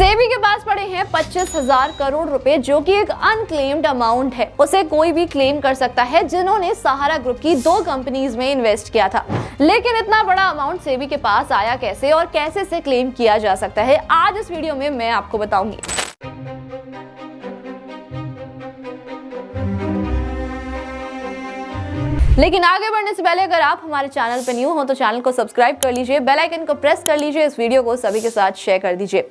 सेबी के पास पड़े हैं 25,000 करोड़ रुपए, जो कि एक अनक्लेम्ड अमाउंट है। उसे कोई भी क्लेम कर सकता है जिन्होंने सहारा ग्रुप की 2 कंपनीज में इन्वेस्ट किया था। लेकिन इतना बड़ा अमाउंट सेबी के पास आया कैसे और कैसे से क्लेम किया जा सकता है, आज इस वीडियो में मैं आपको बताऊंगी। लेकिन आगे बढ़ने से पहले अगर आप हमारे चैनल पर न्यू हो तो चैनल को सब्सक्राइब कर लीजिए, बेल आइकन को प्रेस कर लीजिए, इस वीडियो को सभी के साथ शेयर कर दीजिए।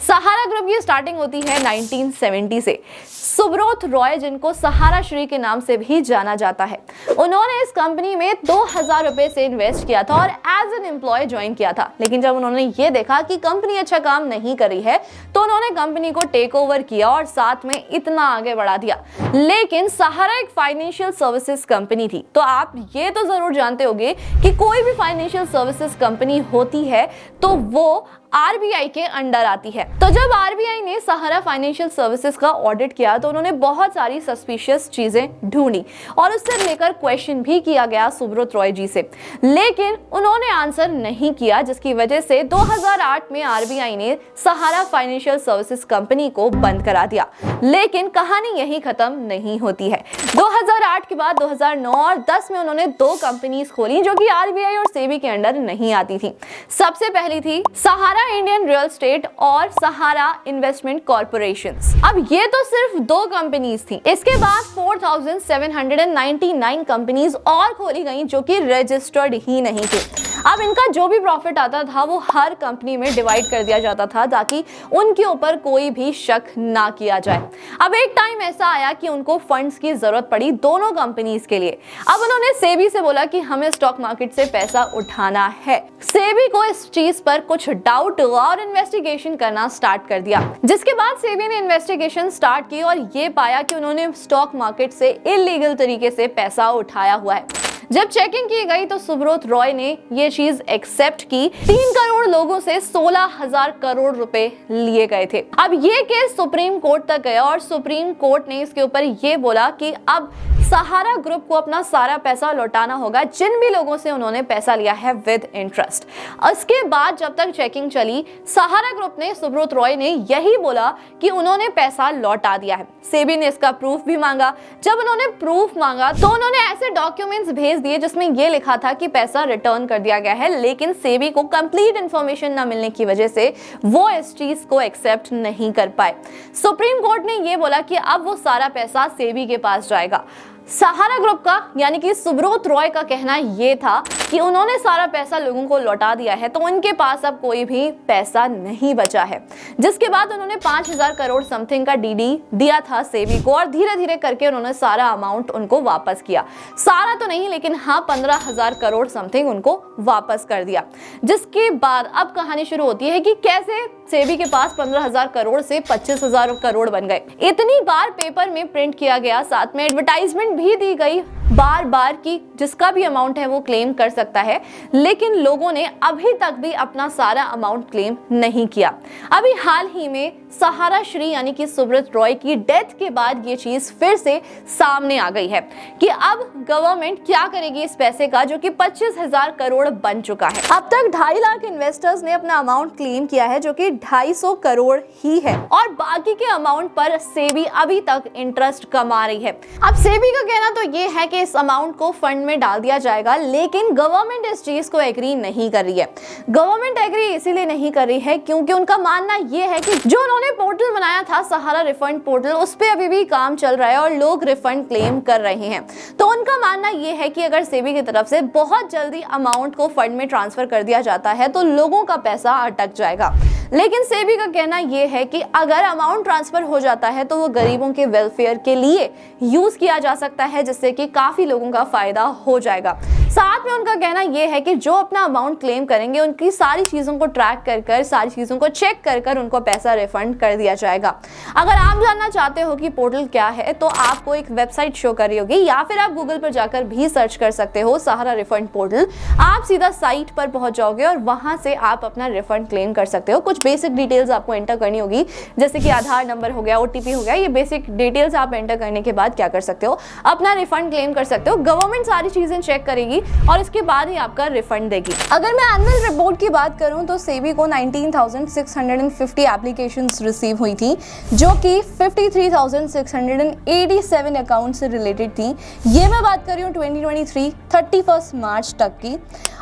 सहारा ग्रुप की स्टार्टिंग होती है 1970 से। सुब्रत रॉय, जिनको सहारा श्री के नाम से भी जाना जाता है, उन्होंने इस कंपनी में 2,000 रुपए से इन्वेस्ट किया था और एज एन एम्प्लॉय ज्वाइन किया था। लेकिन जब उन्होंने ये देखा कि कंपनी अच्छा काम नहीं कर रही है तो उन्होंने कंपनी को टेक ओवर किया और साथ में इतना आगे बढ़ा दिया। लेकिन सहारा एक फाइनेंशियल सर्विसेज कंपनी थी, तो आप ये तो जरूर जानते होंगे कि कोई भी फाइनेंशियल सर्विसेज कंपनी होती है तो वो आरबीआई के अंडर आती है। तो जब आरबीआई ने सहारा फाइनेंशियल सर्विसेज का ऑडिट किया तो उन्होंने बहुत सारी सस्पिशियस चीजें ढूंढी और उससे लेकर क्वेश्चन भी किया गया सुब्रत रॉय जी से, लेकिन उन्होंने आंसर नहीं किया, जिसकी वजह से 2008 में आरबीआई ने सहारा फाइनेंशियल सर्विसेज कंपनी को बंद करा दिया। लेकिन कहानी यही खत्म नहीं होती है। 2008 के बाद 2009 और 10 में उन्होंने 2 कंपनीज खोली जो कि आरबीआई और सेबी के अंडर नहीं आती थी। सबसे पहली थी सहारा इंडियन रियल एस्टेट और सहारा इन्वेस्टमेंट कॉर्पोरेशंस। अब ये तो सिर्फ 2 कंपनीज थी। इसके बाद 4,799 कंपनीज और खोली गई जो कि रजिस्टर्ड ही नहीं थी। अब इनका जो भी प्रॉफिट आता था वो हर कंपनी में डिवाइड कर दिया जाता था ताकि उनके ऊपर कोई भी शक ना किया जाए। अब एक टाइम ऐसा आया कि उनको फंड्स की जरूरत पड़ी दोनों कंपनीज के लिए। अब उन्होंने सेबी से बोला कि हमें स्टॉक मार्केट से पैसा उठाना है। सेबी को इस चीज पर कुछ डाउट हुआ और इन्वेस्टिगेशन करना स्टार्ट कर दिया, जिसके बाद सेबी ने इन्वेस्टिगेशन स्टार्ट की और ये पाया कि उन्होंने स्टॉक मार्केट से इलीगल तरीके से पैसा उठाया हुआ है। जब चेकिंग की गई तो सुब्रत रॉय ने ये चीज एक्सेप्ट की। 3 करोड़ लोगों से 16,000 करोड़ रुपए लिए गए थे। अब ये केस सुप्रीम कोर्ट तक गया और सुप्रीम कोर्ट ने इसके ऊपर ये बोला कि अब सहारा ग्रुप को अपना सारा पैसा लौटाना होगा जिन भी लोगों से उन्होंने पैसा लिया है विद इंटरेस्ट। इसके बाद जब तक चेकिंग चली, सहारा ग्रुप ने, सुब्रत रॉय ने यही बोला कि उन्होंने पैसा लौटा दिया है। सेबी ने इसका प्रूफ भी मांगा। जब उन्होंने प्रूफ मांगा तो उन्होंने ऐसे डॉक्यूमेंट्स भेज दिए जिसमें यह लिखा था कि पैसा रिटर्न कर दिया गया है, लेकिन सेबी को कंप्लीट इंफॉर्मेशन न मिलने की वजह से वो इस चीज को एक्सेप्ट नहीं कर पाए। सुप्रीम कोर्ट ने यह बोला कि अब वो सारा पैसा सेबी के पास जाएगा। सहारा ग्रुप का यानी कि सुब्रत रॉय का कहना यह था कि उन्होंने सारा पैसा लोगों को लौटा दिया है तो उनके पास अब कोई भी पैसा नहीं बचा है। जिसके बाद उन्होंने 5,000 करोड़ समथिंग का डीडी दिया था सेबी को और धीरे धीरे करके उन्होंने सारा अमाउंट उनको वापस किया। सारा तो नहीं, लेकिन हाँ 15,000 करोड़ समथिंग उनको वापस कर दिया। जिसके बाद अब कहानी शुरू होती है कि कैसे सेबी के पास 15,000 करोड़ से 25,000 करोड़ बन गए। इतनी बार पेपर में प्रिंट किया गया, साथ में एडवर्टाइजमेंट भी दी गई बार बार की जिसका भी अमाउंट है वो क्लेम कर सकता है, लेकिन लोगों ने अभी तक भी अपना सारा अमाउंट क्लेम नहीं किया। अभी हाल ही में सहारा श्री यानी कि सुब्रत रॉय की डेथ के बाद ये चीज फिर से सामने आ गई है कि अब गवर्नमेंट क्या करेगी इस पैसे का जो कि 25,000 करोड़ बन चुका है। अब तक 2.5 लाख इन्वेस्टर्स ने अपना अमाउंट क्लेम किया है जो कि 250 करोड़ ही है और बाकी के अमाउंट पर सेबी अभी तक इंटरेस्ट कमा रही है। अब सेबी का कहना तो ये है कि इस अमाउंट को फंड में डाल दिया जाएगा, लेकिन गवर्नमेंट इस चीज को एग्री नहीं कर रही है। गवर्नमेंट एग्री इसीलिए नहीं कर रही है क्योंकि उनका मानना यह है कि जो उन्होंने पोर्टल बनाया था सहारा रिफंड पोर्टल, उस पे अभी भी काम चल रहा है और लोग रिफंड क्लेम कर रहे हैं। तो उनका मानना यह है कि अगर सेबी की तरफ से बहुत जल्दी अमाउंट को फंड में ट्रांसफर कर दिया जाता है तो लोगों का पैसा अटक जाएगा। लेकिन सेबी का कहना यह है कि अगर अमाउंट ट्रांसफर हो जाता है तो वो गरीबों के वेलफेयर के लिए यूज किया जा सकता है, जिससे कि काफी लोगों का फायदा हो जाएगा। साथ में उनका कहना यह है कि जो अपना अमाउंट क्लेम करेंगे उनकी सारी चीजों को ट्रैक कर सारी चीजों को चेक कर उनको पैसा रिफंड कर दिया जाएगा। अगर आप जानना चाहते हो कि पोर्टल क्या है तो आपको एक वेबसाइट शो कर रही होगी या फिर आप गूगल पर जाकर भी सर्च कर सकते हो सहारा रिफंड पोर्टल। आप सीधा साइट पर पहुंच जाओगे और वहां से आप अपना रिफंड क्लेम कर सकते हो। कुछ बेसिक डिटेल्स आपको एंटर करनी होगी, जैसे कि आधार नंबर हो गया, ओटीपी हो गया। ये बेसिक डिटेल्स आप एंटर करने के बाद क्या कर सकते हो, अपना रिफंड क्लेम कर सकते हो। गवर्नमेंट सारी चीजें चेक करेगी और इसके बाद ही आपका रिफंड देगी। अगर मैं एनुअल रिपोर्ट की बात करूं तो सेबी को 19,650 एप्लीकेशंस रिसीव हुई थी, जो कि 53,687 अकाउंट से रिलेटेड थी। ये मैं बात कर रही हूँ 2023 31 मार्च तक की,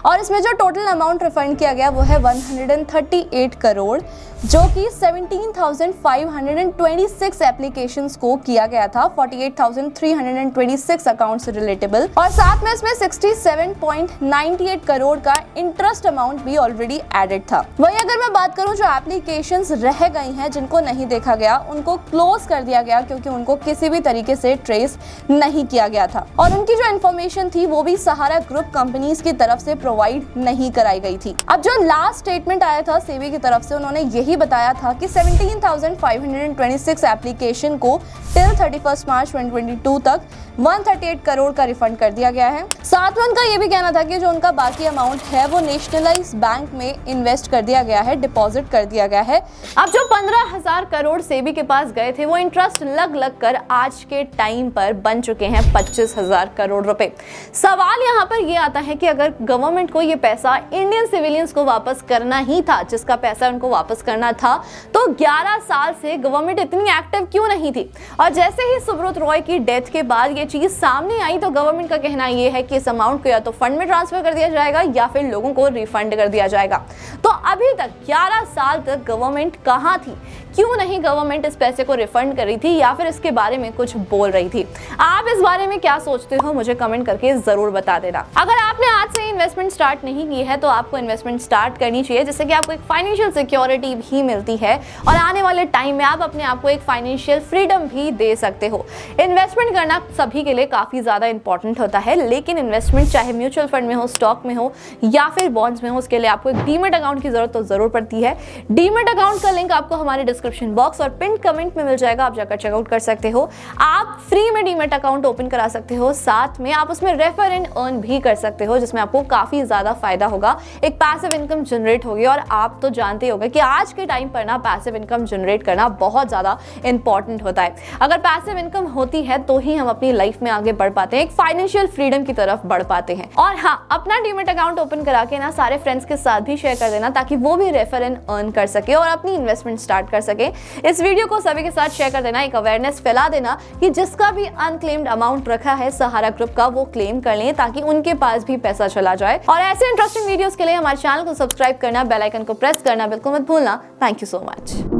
और इसमें जो टोटल अमाउंट रिफंड किया गया वो है 138 करोड़, जो कि 17,526 एप्लीकेशंस को किया गया था, 48,326 अकाउंट से रिलेटेबल, और साथ में इसमें 67.98 करोड़ का इंटरेस्ट अमाउंट भी ऑलरेडी एडेड था। वही अगर मैं बात करूं जो एप्लीकेशंस रह गई हैं जिनको नहीं देखा गया, उनको क्लोज कर दिया गया क्योंकि उनको किसी भी तरीके से ट्रेस नहीं किया गया था, और उनकी जो इन्फॉर्मेशन थी वो भी सहारा ग्रुप कंपनीज की तरफ से प्रोवाइड नहीं कराई गई थी। अब जो लास्ट स्टेटमेंट आया था सेबी की तरफ से, उन्होंने यही बताया था कि 17,526 एप्लीकेशन को टिल 31 मार्च 2022 तक 138 करोड़ का रिफंड कर दिया गया है। साथ में उनका ये भी कहना था कि जो उनका बाकी अमाउंट है वो नेशनलाइज्ड बैंक में इन्वेस्ट कर दिया गया है, डिपॉजिट कर दिया गया है। अब जो 15,000 करोड़ सेबी के पास गए थे वो इंटरेस्ट लग कर आज के टाइम पर बन चुके हैं 25,000 करोड़ रुपए। सवाल यहाँ पर ये आता है कि अगर गवर्नमेंट को ये पैसा इंडियन सिविलियंस को वापस करना ही था, जिसका पैसा उनको वापस करना था, तो 11 साल से गवर्नमेंट इतनी एक्टिव क्यों नहीं थी? और जैसे ही सुब्रत रॉय की डेथ के बाद ये चीज सामने आई तो गवर्नमेंट का कहना ये है कि इस अमाउंट को या तो फंड में ट्रांसफर कर दिया जाएगा या फिर लोगों को रिफंड कर दिया जाएगा। तो अभी तक 11 साल तक गवर्नमेंट कहां थी? क्यों नहीं गवर्नमेंट इस पैसे को रिफंड कर रही थी या फिर इसके बारे में कुछ बोल रही थी? आप इस बारे में क्या सोचते हो मुझे कमेंट करके जरूर बता देना। अगर आपने आज से इन्वेस्टमेंट स्टार्ट नहीं की है तो आपको इन्वेस्टमेंट स्टार्ट करनी चाहिए, जिससे कि आपको एक फाइनेंशियल सिक्योरिटी भी मिलती है और आने वाले टाइम में आप अपने आप को एक फाइनेंशियल फ्रीडम भी दे सकते हो। इन्वेस्टमेंट करना सभी के लिए काफी ज्यादा इंपॉर्टेंट होता है, लेकिन इन्वेस्टमेंट चाहे म्यूचुअल फंड में हो, स्टॉक में हो या फिर बॉन्ड्स में हो, उसके लिए आपको एक डीमैट अकाउंट की जरूरत तो जरूर पड़ती है। डीमैट अकाउंट का लिंक आपको हमारे डिस्क्रिप्शन बॉक्स और पिन कमेंट में मिल जाएगा, आप जाकर चेकआउट कर सकते हो। आप फ्री में डीमैट अकाउंट ओपन करा सकते हो, साथ में आप उसमें रेफर एंड अर्न भी कर सकते हो, जिसमें आपको काफी ज्यादा फायदा होगा, एक पैसिव इनकम जनरेट होगी। और आप तो जानते होंगे कि आज के टाइम पर ना पैसिव इनकम जनरेट करना बहुत ज्यादा इंपॉर्टेंट होता है। अगर पैसिव इनकम होती है तो ही हम अपनी लाइफ में आगे बढ़ पाते हैं, एक फाइनेंशियल फ्रीडम की तरफ बढ़ पाते हैं। और हाँ, अपना डीमैट अकाउंट ओपन करा के ना सारे फ्रेंड्स के साथ भी शेयर कर देना, ताकि वो भी रेफर एंड अर्न कर सके और अपनी इन्वेस्टमेंट स्टार्ट कर सके। इस वीडियो को सभी के साथ शेयर कर देना, एक अवेयरनेस फैला देना कि जिसका भी अनक्लेम्ड अमाउंट रखा है सहारा ग्रुप का, वो क्लेम कर लें ताकि उनके पास भी पैसा चला जाए। और ऐसे इंटरेस्टिंग वीडियोस के लिए हमारे चैनल को सब्सक्राइब करना, बेल आइकन को प्रेस करना बिल्कुल मत भूलना। Thank you so much.